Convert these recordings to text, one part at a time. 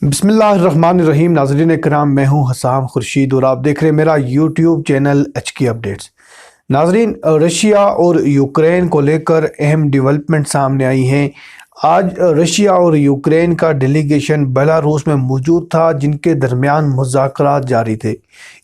बिस्मिल्लाहिर्रहमानिर्रहीम। नाज़रीन कराम, मैं हूं हसाम खुर्शीद और आप देख रहे हैं मेरा यूट्यूब चैनल HK अपडेट्स। नाज़रीन, रशिया और यूक्रेन को लेकर अहम डेवलपमेंट सामने आई हैं। आज रशिया और यूक्रेन का डेलीगेशन बेलारूस में मौजूद था, जिनके दरमियान मुज़ाकरात जारी थे।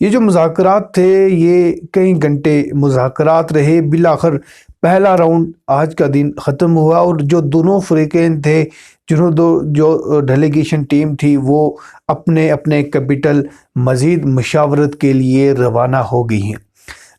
ये जो मुज़ाकरात थे ये कई घंटे मुज़ाकरात रहे। बिलाखिर पहला राउंड आज का दिन ख़त्म हुआ और जो दोनों फ़रीक़ैन थे, जो डेलीगेशन टीम थी, वो अपने अपने कैपिटल मज़ीद मशावरत के लिए रवाना हो गई हैं।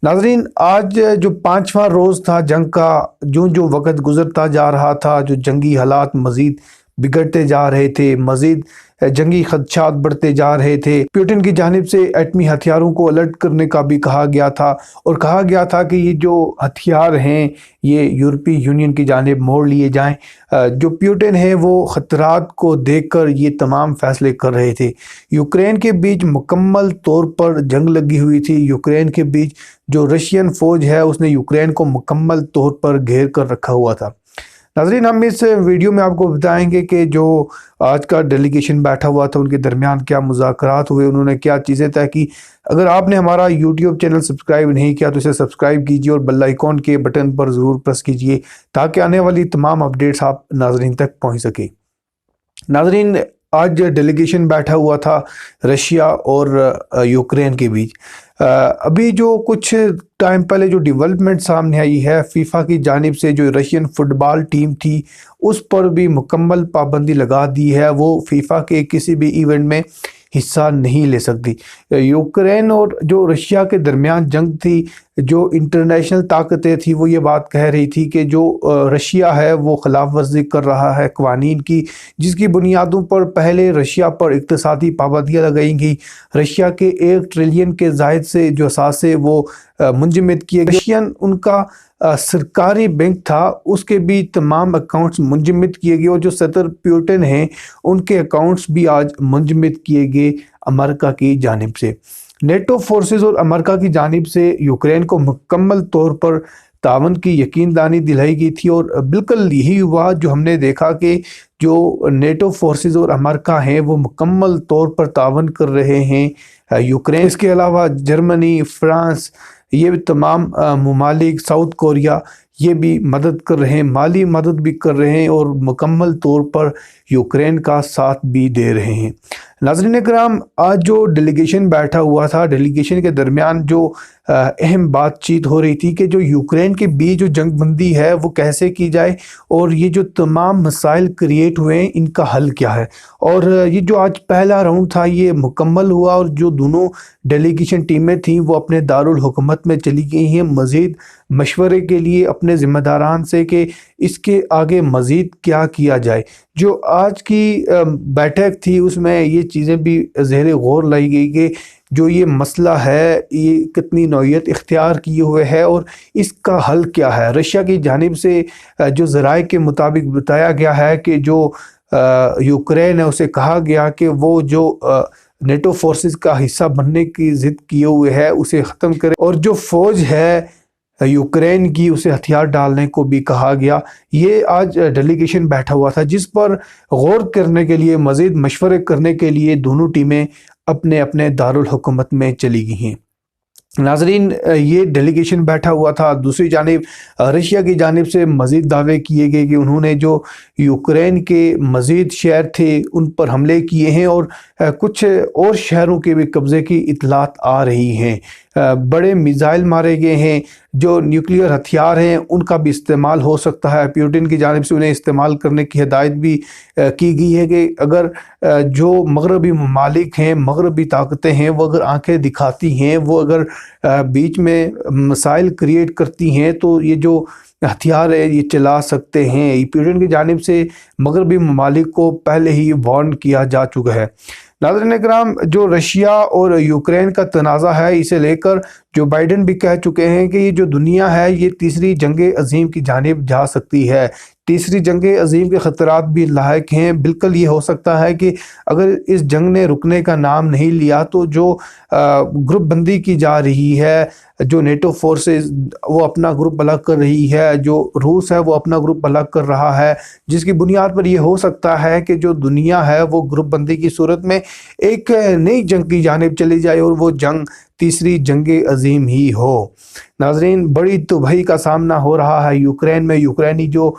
नाज़रीन, आज जो पाँचवा रोज़ था जंग का, जो वक़्त गुज़रता जा रहा था, जो जंगी हालात मज़ीद बिगड़ते जा रहे थे, मज़ीद जंगी खदशात बढ़ते जा रहे थे। पुतिन की जानिब से एटमी हथियारों को अलर्ट करने का भी कहा गया था और कहा गया था कि ये जो हथियार हैं ये यूरोपीय यूनियन की जानिब मोड़ लिए जाएं। जो पुतिन है वो ख़तरात को देखकर ये तमाम फ़ैसले कर रहे थे। यूक्रेन के बीच मुकम्मल तौर पर जंग लगी हुई थी। यूक्रेन के बीच जो रशियन फ़ौज है उसने यूक्रेन को मुकम्मल तौर पर घेर कर रखा हुआ था। नाज़रीन, हम इस वीडियो में आपको बताएंगे कि जो आज का डेलीगेशन बैठा हुआ था उनके दरमियान क्या मुज़ाकरात हुए, उन्होंने क्या चीज़ें तय की। अगर आपने हमारा यूट्यूब चैनल सब्सक्राइब नहीं किया तो इसे सब्सक्राइब कीजिए और बेल आइकॉन के बटन पर ज़रूर प्रेस कीजिए ताकि आने वाली तमाम अपडेट्स आप नाज़रीन तक पहुँच सके। नाज़रीन, आज डेलीगेशन बैठा हुआ था रशिया और यूक्रेन के बीच। अभी जो कुछ टाइम पहले जो डेवलपमेंट सामने आई है, फीफा की जानिब से जो रशियन फुटबॉल टीम थी उस पर भी मुकम्मल पाबंदी लगा दी है। वो फीफा के किसी भी इवेंट में हिस्सा नहीं ले सकती। यूक्रेन और जो रशिया के दरमियान जंग थी, जो इंटरनेशनल ताकतें थी वो ये बात कह रही थी कि जो रशिया है वो खिलाफ वर्जी कर रहा है कवानीन की, जिसकी बुनियादों पर पहले रशिया पर इक़्तिसादी पाबंदियाँ लगाई गई। रशिया के 1 ट्रिलियन के ज़ायद से जो असासे वो मुंजमद किए गए। रशियन उनका सरकारी बैंक था, उसके भी तमाम अकाउंट्स मुंजमद किए गए और जो सदर पुतिन हैं उनके अकाउंट्स भी आज मुंजमद किए गए अमेरिका की जानिब से। नेटो फोर्सेस और अमेरिका की जानिब से यूक्रेन को मुकम्मल तौर पर तावन की यकीनदानी दिलाई गई थी और बिल्कुल यही हुआ जो हमने देखा कि जो नेटो फोर्सेस और अमेरिका हैं वो मुकम्मल तौर पर तावन कर रहे हैं यूक्रेन। इसके अलावा जर्मनी, फ्रांस, ये भी तमाम ममालिक, साउथ कोरिया, ये भी मदद कर रहे हैं, माली मदद भी कर रहे हैं और मुकम्मल तौर पर यूक्रेन का साथ भी दे रहे हैं। नाज़रीन कराम, आज जो डेलीगेशन बैठा हुआ था, डेलीगेशन के दरमियान जो अहम बातचीत हो रही थी कि जो यूक्रेन के बीच जो जंग बंदी है वो कैसे की जाए और ये जो तमाम मसाइल क्रिएट हुए हैं इनका हल क्या है। और ये जो आज पहला राउंड था ये मुकम्मल हुआ और जो दोनों डेलीगेशन टीमें थीं वो अपने दारुल हुकूमत में चली गई हैं मज़ीद मशवरे के लिए अपने ज़िम्मेदारान से कि इसके आगे मज़ीद क्या किया जाए। जो आज की बैठक थी उसमें ये चीज़ें भी ज़ेर गौर लाई गई कि जो ये मसला है ये कितनी नौयत इख्तियार किए हुए है और इसका हल क्या है। रशिया की जानिब से जो ज़राए के मुताबिक बताया गया है कि जो यूक्रेन है उसे कहा गया कि वो जो नेटो फोर्सेस का हिस्सा बनने की ज़िद किए हुए है उसे ख़त्म करे और जो फ़ौज है यूक्रेन की उसे हथियार डालने को भी कहा गया। ये आज डेलीगेशन बैठा हुआ था जिस पर गौर करने के लिए, मज़ीद मशवरे करने के लिए दोनों टीमें अपने अपने दारुल हुकूमत में चली गई हैं। नाज़रीन, ये डेलीगेशन बैठा हुआ था। दूसरी जानिब रशिया की जानिब से मज़ीद दावे किए गए कि उन्होंने जो यूक्रेन के मज़ीद शहर थे उन पर हमले किए हैं और कुछ और शहरों के भी कब्ज़े की इतलात आ रही हैं। बड़े मिसाइल मारे गए हैं, जो न्यूक्लियर हथियार हैं उनका भी इस्तेमाल हो सकता है। पुतिन की जानिब से उन्हें इस्तेमाल करने की हिदायत भी की गई है कि अगर जो मगरबी ममालिक हैं, मगरबी ताकतें हैं, वो अगर आंखें दिखाती हैं, वो अगर बीच में मसाइल क्रिएट करती हैं तो ये जो हथियार है ये चला सकते हैं। पुतिन की जानिब से मगरबी ममालिक को पहले ही वार्न किया जा चुका है। नाज़रीन कराम, जो रशिया और यूक्रेन का तनाज़ा है इसे लेकर जो बाइडेन भी कह चुके हैं कि ये जो दुनिया है ये तीसरी जंग अज़ीम की जानिब जा सकती है। تیسری جنگ عظیم کے خطرات بھی لاحق ہیں۔ بالکل یہ ہو سکتا ہے کہ اگر اس جنگ نے رکنے کا نام نہیں لیا تو جو گروپ بندی کی جا رہی ہے، جو نیٹو فورسز وہ اپنا گروپ الگ کر رہی ہے، جو روس ہے وہ اپنا گروپ الگ کر رہا ہے، جس کی بنیاد پر یہ ہو سکتا ہے کہ جو دنیا ہے وہ گروپ بندی کی صورت میں ایک نئی جنگ کی جانب چلی جائے اور وہ جنگ تیسری جنگ عظیم ہی ہو۔ ناظرین، بڑی تباہی کا سامنا ہو رہا ہے یوکرین میں۔ یوکرینی جو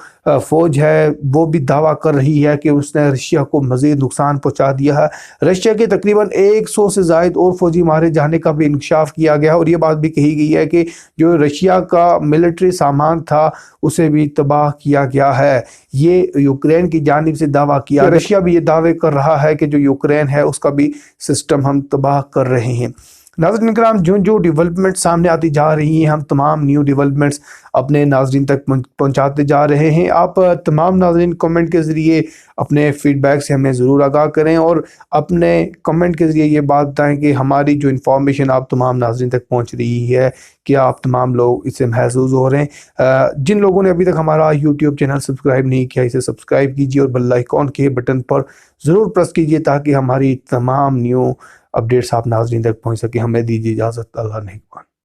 فوج ہے وہ بھی دعویٰ کر رہی ہے کہ اس نے رشیا کو مزید نقصان پہنچا دیا ہے۔ رشیا کے تقریباً 100 سے زائد اور فوجی مارے جانے کا بھی انکشاف کیا گیا اور یہ بات بھی کہی گئی ہے کہ جو رشیا کا ملٹری سامان تھا اسے بھی تباہ کیا گیا ہے۔ یہ یوکرین کی جانب سے دعویٰ کیا، رشیا بھی یہ دعوے کر رہا ہے کہ جو یوکرین ہے اس کا بھی سسٹم ہم تباہ کر رہے ہیں۔ ناظرین کرام، جو ڈیولپمنٹ سامنے آتی جا رہی ہیں، ہم تمام نیو ڈیولپمنٹس اپنے ناظرین تک پہنچاتے جا رہے ہیں۔ آپ تمام ناظرین کمنٹ کے ذریعے اپنے فیڈ بیک سے ہمیں ضرور آگاہ کریں اور اپنے کمنٹ کے ذریعے یہ بات بتائیں کہ ہماری جو انفارمیشن آپ تمام ناظرین تک پہنچ رہی ہے، کیا آپ تمام لوگ اس سے محظوظ ہو رہے ہیں۔ جن لوگوں نے ابھی تک ہمارا یوٹیوب چینل سبسکرائب نہیں کیا، اسے سبسکرائب کیجیے اور بیل آئیکن کے بٹن پر ضرور پریس کیجیے تاکہ ہماری تمام نیو اپڈیٹس آپ ناظرین تک پہنچ سکے۔ ہمیں دیجیے اجازت، اللہ نگہبان۔